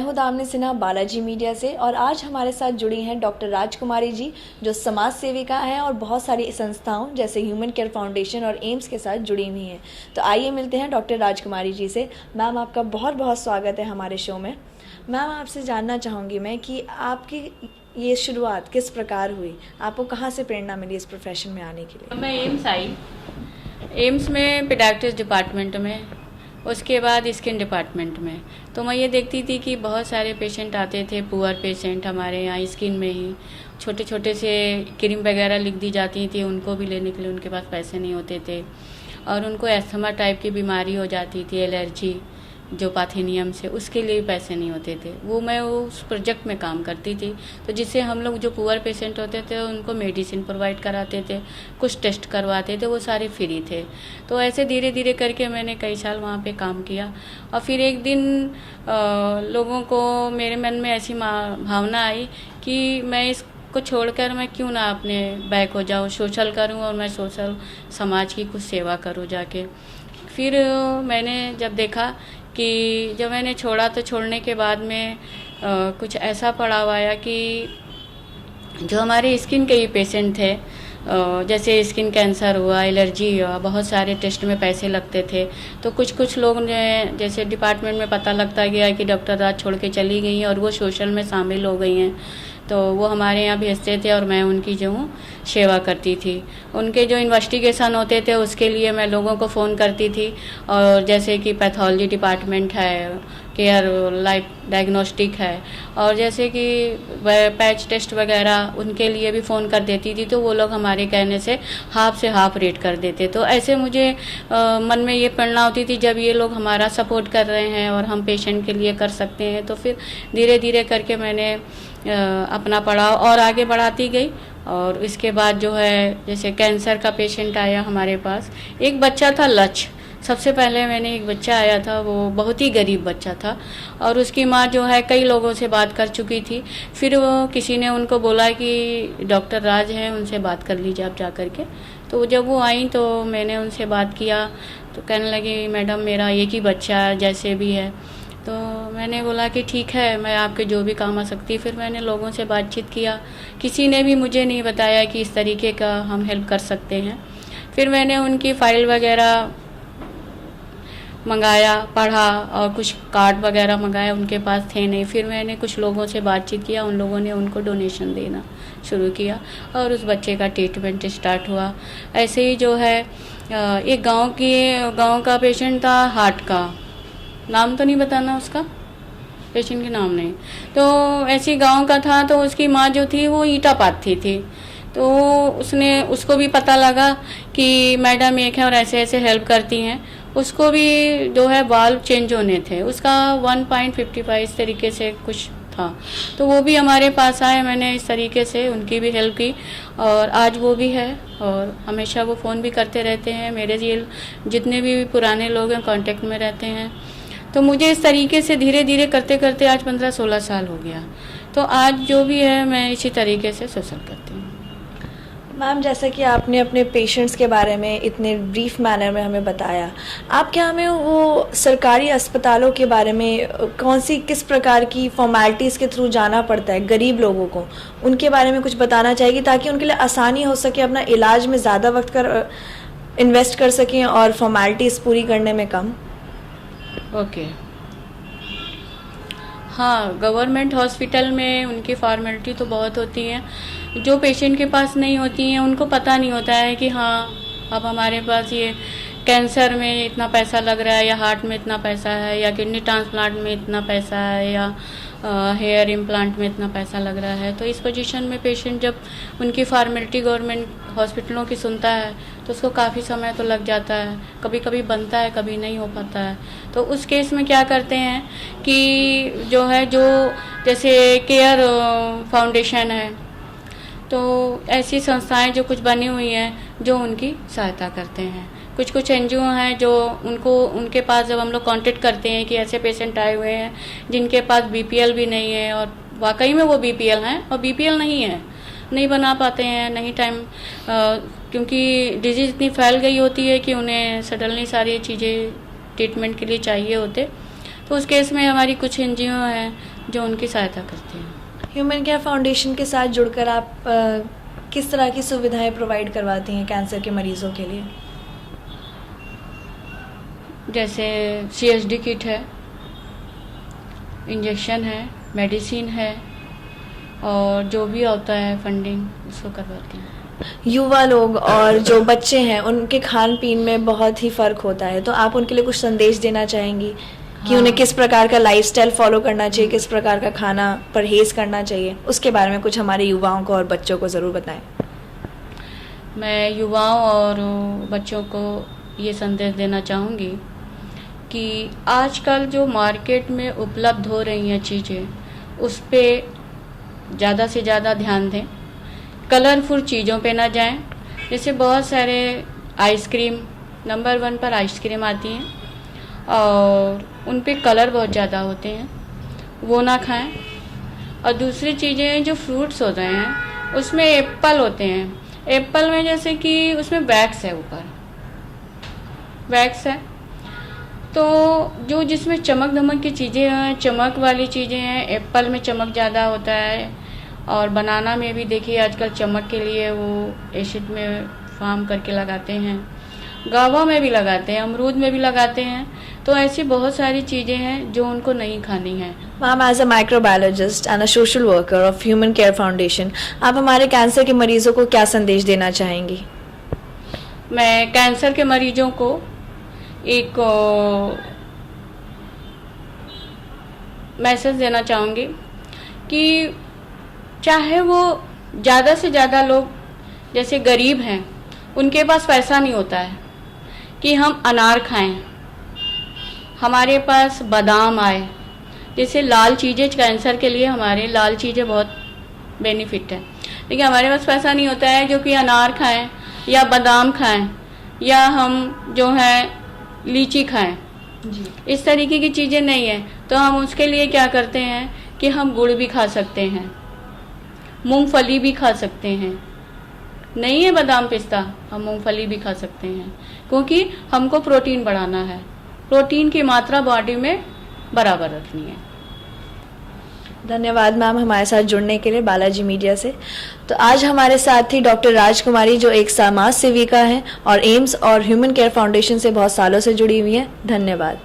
हूं दामिनी सिन्हा बालाजी मीडिया से और आज हमारे साथ जुड़ी हैं डॉक्टर राजकुमारी जी, जो समाज सेविका हैं और बहुत सारी संस्थाओं जैसे ह्यूमन केयर फाउंडेशन और एम्स के साथ जुड़ी हुई हैं। तो आइए मिलते हैं डॉक्टर राजकुमारी जी से। मैम, आपका बहुत बहुत स्वागत है हमारे शो में। मैम, आपसे जानना चाहूँगी मैं कि आपकी ये शुरुआत किस प्रकार हुई, आपको कहाँ से प्रेरणा मिली इस प्रोफेशन में आने के लिए? मैं एम्स आई, एम्स में पेडियाट्रिक्स डिपार्टमेंट में, उसके बाद स्किन डिपार्टमेंट में। तो मैं ये देखती थी कि बहुत सारे पेशेंट आते थे, पुअर पेशेंट हमारे यहाँ स्किन में ही छोटे छोटे से क्रीम वगैरह लिख दी जाती थी, उनको भी लेने के लिए उनके पास पैसे नहीं होते थे, और उनको एस्थमा टाइप की बीमारी हो जाती थी, एलर्जी जो पाथेनियम से, उसके लिए पैसे नहीं होते थे। वो मैं उस प्रोजेक्ट में काम करती थी, तो जिससे हम लोग जो पुअर पेशेंट होते थे उनको मेडिसिन प्रोवाइड कराते थे, कुछ टेस्ट करवाते थे, वो सारे फ्री थे। तो ऐसे धीरे धीरे करके मैंने कई साल वहाँ पे काम किया। और फिर एक दिन लोगों को मेरे मन में ऐसी भावना आई कि मैं को छोड़कर मैं क्यों ना अपने बैक हो जाऊँ, सोशल करूँ, और मैं सोशल समाज की कुछ सेवा करूँ जाके। फिर मैंने जब देखा कि जब मैंने छोड़ा तो छोड़ने के बाद में कुछ ऐसा पड़ाव आया कि जो हमारे स्किन के ही पेशेंट थे, जैसे स्किन कैंसर हुआ, एलर्जी हुआ, बहुत सारे टेस्ट में पैसे लगते थे। तो कुछ लोग ने, जैसे डिपार्टमेंट में पता लगता गया कि डॉक्टर राज छोड़ के चली गई हैं और वो सोशल में शामिल हो गई हैं, तो वो हमारे यहाँ भेजते थे और मैं उनकी जो हूँ सेवा करती थी। उनके जो इन्वेस्टिगेशन होते थे उसके लिए मैं लोगों को फ़ोन करती थी, और जैसे कि पैथोलॉजी डिपार्टमेंट है, केयर लाइफ डायग्नोस्टिक है, और जैसे कि पैच टेस्ट वगैरह, उनके लिए भी फ़ोन कर देती थी। तो वो लोग हमारे कहने से हाफ से हाफ रेट कर देते। तो ऐसे मुझे मन में ये प्रेरणा होती थी, जब ये लोग हमारा सपोर्ट कर रहे हैं और हम पेशेंट के लिए कर सकते हैं, तो फिर धीरे धीरे करके मैंने अपना पड़ाव और आगे बढ़ाती गई। और इसके बाद जो है, जैसे कैंसर का पेशेंट आया हमारे पास, एक बच्चा था लक्ष्य। सबसे पहले मैंने एक बच्चा आया था, वो बहुत ही गरीब बच्चा था, और उसकी माँ जो है कई लोगों से बात कर चुकी थी। फिर वो किसी ने उनको बोला कि डॉक्टर राज हैं, उनसे बात कर लीजिए आप जा कर के। तो जब वो आई तो मैंने उनसे बात किया, तो कहने लगी, मैडम मेरा एक ही बच्चा जैसे भी है। तो मैंने बोला कि ठीक है, मैं आपके जो भी काम आ सकती। फिर मैंने लोगों से बातचीत किया, किसी ने भी मुझे नहीं बताया कि इस तरीके का हम हेल्प कर सकते हैं। फिर मैंने उनकी फ़ाइल वगैरह मंगाया, पढ़ा, और कुछ कार्ड वगैरह मंगाया, उनके पास थे नहीं। फिर मैंने कुछ लोगों से बातचीत किया, उन लोगों ने उनको डोनेशन देना शुरू किया और उस बच्चे का ट्रीटमेंट स्टार्ट हुआ। ऐसे ही जो है, एक गाँव का पेशेंट था, हार्ट का, नाम तो नहीं बताना उसका, पेशेंट के नाम नहीं। तो ऐसे गांव का था, तो उसकी माँ जो थी वो ईंटा पाथती थी। तो उसको भी पता लगा कि मैडम एक है और ऐसे ऐसे हेल्प करती हैं। उसको भी जो है बाल चेंज होने थे, उसका 1.55 इस तरीके से कुछ था। तो वो भी हमारे पास आए, मैंने इस तरीके से उनकी भी हेल्प की, और आज वो भी है, और हमेशा वो फ़ोन भी करते रहते हैं। मेरे ये जितने भी पुराने लोग हैं कांटेक्ट में रहते हैं। तो मुझे इस तरीके से धीरे धीरे करते करते आज 15-16 साल हो गया। तो आज जो भी है मैं इसी तरीके से सोशल करती हूँ। मैम, जैसा कि आपने अपने पेशेंट्स के बारे में इतने ब्रीफ मैनर में हमें बताया, आप क्या हमें वो सरकारी अस्पतालों के बारे में किस प्रकार की फॉर्मेलिटीज़ के थ्रू जाना पड़ता है गरीब लोगों को, उनके बारे में कुछ बताना चाहेगी, ताकि उनके लिए आसानी हो सके, अपना इलाज में ज़्यादा वक्त इन्वेस्ट कर सकें और फॉर्मेलिटीज़ पूरी करने में कम? ओके। हाँ, गवर्नमेंट हॉस्पिटल में उनकी फॉर्मेलिटी तो बहुत होती है, जो पेशेंट के पास नहीं होती हैं उनको पता नहीं होता है कि हाँ अब हमारे पास ये कैंसर में इतना पैसा लग रहा है, या हार्ट में इतना पैसा है, या किडनी ट्रांसप्लांट में इतना पैसा है, या हेयर इम्प्लांट में इतना पैसा लग रहा है। तो इस पोजीशन में पेशेंट जब उनकी फॉर्मेलिटी गवर्नमेंट हॉस्पिटलों की सुनता है तो उसको काफ़ी समय तो लग जाता है, कभी कभी बनता है, कभी नहीं हो पाता है। तो उस केस में क्या करते हैं कि जो है, जो जैसे केयर फाउंडेशन है, तो ऐसी संस्थाएं जो कुछ बनी हुई हैं जो उनकी सहायता करते हैं। कुछ एनजीओ हैं जो उनके पास जब हम लोग कांटेक्ट करते हैं कि ऐसे पेशेंट आए हुए हैं जिनके पास बीपीएल भी नहीं है, और वाकई में वो बीपीएल हैं और बीपीएल नहीं है, नहीं बना पाते हैं, नहीं टाइम, क्योंकि डिजीज़ इतनी फैल गई होती है कि उन्हें सडनली सारी चीज़ें ट्रीटमेंट के लिए चाहिए होते। तो उस केस में हमारी कुछ एनजीओ हैं जो उनकी सहायता करते हैं। ह्यूमन केयर फाउंडेशन के साथ जुड़कर आप किस तरह की सुविधाएं प्रोवाइड करवाती हैं कैंसर के मरीजों के लिए? जैसे CSD किट है, इंजेक्शन है, मेडिसिन है और जो भी होता है फंडिंग उसको करवाते हैं। युवा लोग और जो बच्चे हैं उनके खान पीन में बहुत ही फ़र्क होता है, तो आप उनके लिए कुछ संदेश देना चाहेंगी कि उन्हें किस प्रकार का लाइफस्टाइल फॉलो करना चाहिए, किस प्रकार का खाना परहेज़ करना चाहिए, उसके बारे में कुछ हमारे युवाओं को और बच्चों को ज़रूर बताएं। मैं युवाओं और बच्चों को ये संदेश देना चाहूँगी कि आजकल जो मार्केट में उपलब्ध हो रही हैं चीज़ें उस पे ज़्यादा से ज़्यादा ध्यान दें। कलरफुल चीज़ों पे ना जाएं। जैसे बहुत सारे आइसक्रीम, नंबर 1 पर आइसक्रीम आती हैं और उन पे कलर बहुत ज़्यादा होते हैं, वो ना खाएं। और दूसरी चीज़ें जो फ्रूट्स होते हैं उसमें एप्पल होते हैं, एप्पल में जैसे कि उसमें वैक्स है, ऊपर वैक्स है, तो जो जिसमें चमक धमक की चीज़ें हैं, चमक वाली चीज़ें हैं, एप्पल में चमक ज़्यादा होता है और बनाना में भी देखिए आजकल चमक के लिए वो एसिड में फार्म करके लगाते हैं, गावा में भी लगाते हैं, अमरूद में भी लगाते हैं। तो ऐसी बहुत सारी चीज़ें हैं जो उनको नहीं खानी है। Ma'am, as a microbiologist and a social worker of Human Care Foundation, आप हमारे कैंसर के मरीजों को क्या संदेश देना चाहेंगी? मैं कैंसर के मरीजों को एक मैसेज देना चाहूँगी कि चाहे वो ज़्यादा से ज़्यादा लोग जैसे गरीब हैं, उनके पास पैसा नहीं होता है कि हम अनार खाएं, हमारे पास बादाम आए, जैसे लाल चीज़ें कैंसर के लिए हमारे लाल चीज़ें बहुत बेनिफिट है, लेकिन हमारे पास पैसा नहीं होता है जो कि अनार खाएं या बादाम खाएं या हम जो है लीची खाएं जी। इस तरीके की चीज़ें नहीं है, तो हम उसके लिए क्या करते हैं कि हम गुड़ भी खा सकते हैं, मूंगफली भी खा सकते हैं, नहीं है बादाम पिस्ता, हम मूंगफली भी खा सकते हैं, क्योंकि हमको प्रोटीन बढ़ाना है, प्रोटीन की मात्रा बॉडी में बराबर रखनी है। धन्यवाद मैम हमारे साथ जुड़ने के लिए बालाजी मीडिया से। तो आज हमारे साथ थी डॉक्टर राजकुमारी, जो एक समाज सेविका हैं और एम्स और ह्यूमन केयर फाउंडेशन से बहुत सालों से जुड़ी हुई हैं। धन्यवाद।